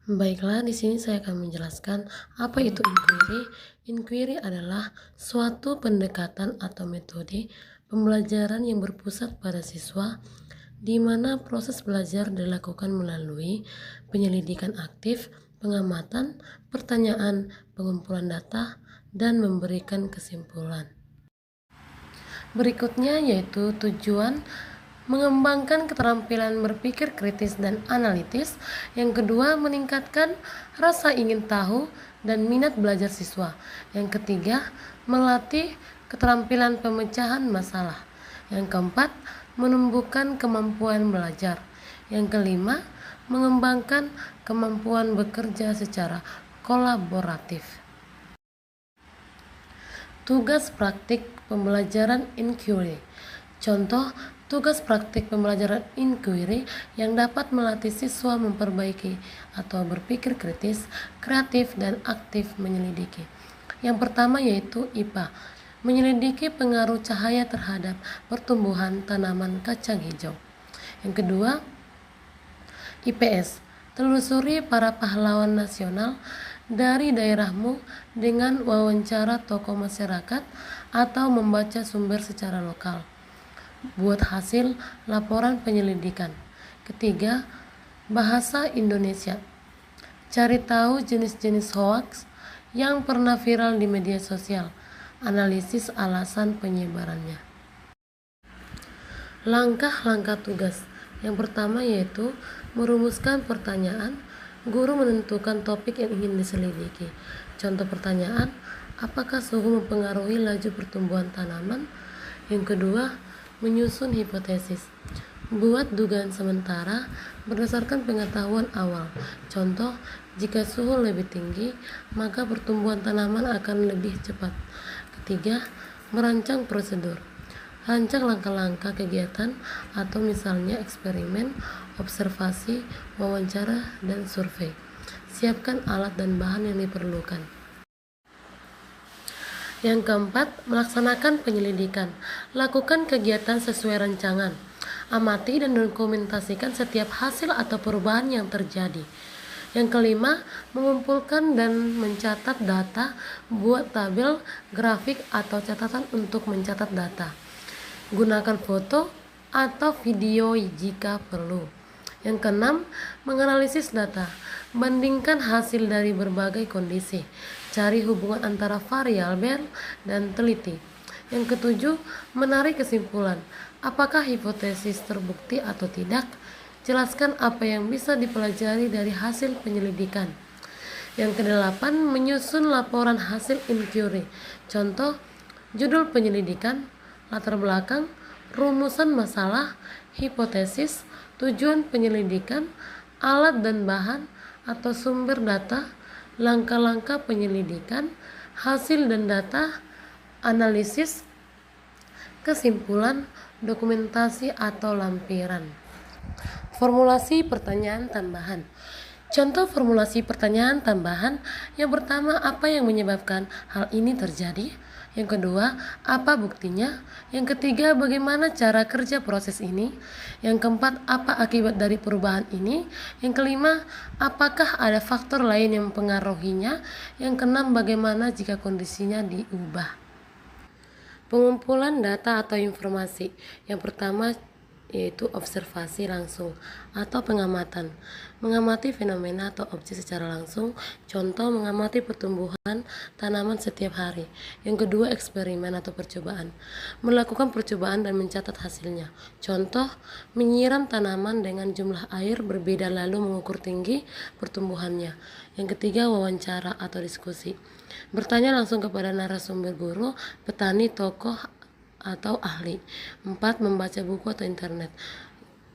Baiklah, di sini saya akan menjelaskan apa itu inquiry. Inquiry adalah suatu pendekatan atau metode pembelajaran yang berpusat pada siswa, di mana proses belajar dilakukan melalui penyelidikan aktif, pengamatan, pertanyaan, pengumpulan data, dan memberikan kesimpulan. Berikutnya yaitu tujuan mengembangkan keterampilan berpikir kritis dan analitis. Yang kedua, meningkatkan rasa ingin tahu dan minat belajar siswa. Yang ketiga, melatih keterampilan pemecahan masalah. Yang keempat, menumbuhkan kemampuan belajar. Yang kelima, mengembangkan kemampuan bekerja secara kolaboratif. Tugas praktik pembelajaran inquiry. Contoh tugas praktik pembelajaran inquiry yang dapat melatih siswa memperbaiki atau berpikir kritis, kreatif, dan aktif menyelidiki. Yang pertama yaitu IPA, menyelidiki pengaruh cahaya terhadap pertumbuhan tanaman kacang hijau. Yang kedua, IPS, telusuri para pahlawan nasional dari daerahmu dengan wawancara tokoh masyarakat atau membaca sumber secara lokal. Buat hasil laporan penyelidikan. Ketiga, bahasa Indonesia. Cari tahu jenis-jenis hoaks yang pernah viral di media sosial. Analisis alasan penyebarannya. Langkah-langkah tugas. Yang pertama yaitu merumuskan pertanyaan. Guru menentukan topik yang ingin diselidiki. Contoh pertanyaan, apakah suhu mempengaruhi laju pertumbuhan tanaman? Yang kedua, menyusun hipotesis. Buat dugaan sementara berdasarkan pengetahuan awal. Contoh, jika suhu lebih tinggi, maka pertumbuhan tanaman akan lebih cepat. Ketiga, merancang prosedur. Rancang langkah-langkah kegiatan atau misalnya eksperimen, observasi, wawancara, dan survei. Siapkan alat dan bahan yang diperlukan. Yang keempat, melaksanakan penyelidikan. Lakukan kegiatan sesuai rancangan. Amati dan dokumentasikan setiap hasil atau perubahan yang terjadi. Yang kelima, mengumpulkan dan mencatat data. Buat tabel, grafik, atau catatan untuk mencatat data. Gunakan foto atau video jika perlu. Yang keenam, menganalisis data. Bandingkan hasil dari berbagai kondisi. Cari hubungan antara variabel dan teliti. Yang ketujuh, menarik kesimpulan. Apakah hipotesis terbukti atau tidak? Jelaskan apa yang bisa dipelajari dari hasil penyelidikan. Yang kedelapan, menyusun laporan hasil inquiry. Contoh, judul penyelidikan, latar belakang, rumusan masalah, hipotesis, tujuan penyelidikan, alat dan bahan atau sumber data, langkah-langkah penyelidikan, hasil dan data, analisis, kesimpulan, dokumentasi atau lampiran. Formulasi pertanyaan tambahan. Contoh formulasi pertanyaan tambahan. Yang pertama, apa yang menyebabkan hal ini terjadi? Yang kedua, apa buktinya? Yang ketiga, bagaimana cara kerja proses ini? Yang keempat, apa akibat dari perubahan ini? Yang kelima, apakah ada faktor lain yang mempengaruhinya? Yang keenam, bagaimana jika kondisinya diubah? Pengumpulan data atau informasi. Yang pertama yaitu observasi langsung atau pengamatan. Mengamati fenomena atau objek secara langsung. Contoh, mengamati pertumbuhan tanaman setiap hari. Yang kedua, eksperimen atau percobaan. Melakukan percobaan dan mencatat hasilnya. Contoh, menyiram tanaman dengan jumlah air berbeda lalu mengukur tinggi pertumbuhannya. Yang ketiga, wawancara atau diskusi. Bertanya langsung kepada narasumber guru, petani, tokoh, atau ahli. 4. Membaca buku atau internet.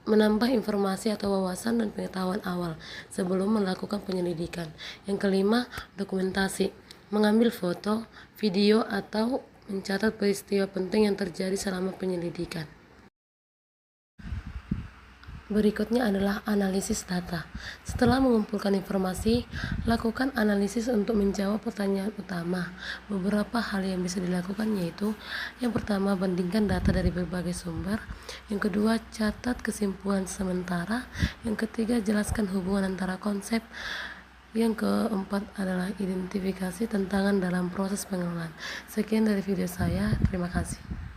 Menambah informasi atau wawasan dan pengetahuan awal sebelum melakukan penyelidikan. Yang kelima, dokumentasi. Mengambil foto, video, atau mencatat peristiwa penting yang terjadi selama penyelidikan. Berikutnya adalah analisis data. Setelah mengumpulkan informasi, lakukan analisis untuk menjawab pertanyaan utama. Beberapa hal yang bisa dilakukan yaitu, yang pertama, bandingkan data dari berbagai sumber. Yang kedua, catat kesimpulan sementara. Yang ketiga, jelaskan hubungan antara konsep Yang keempat adalah identifikasi tantangan dalam proses pengelolaan. Sekian dari video saya, terima kasih.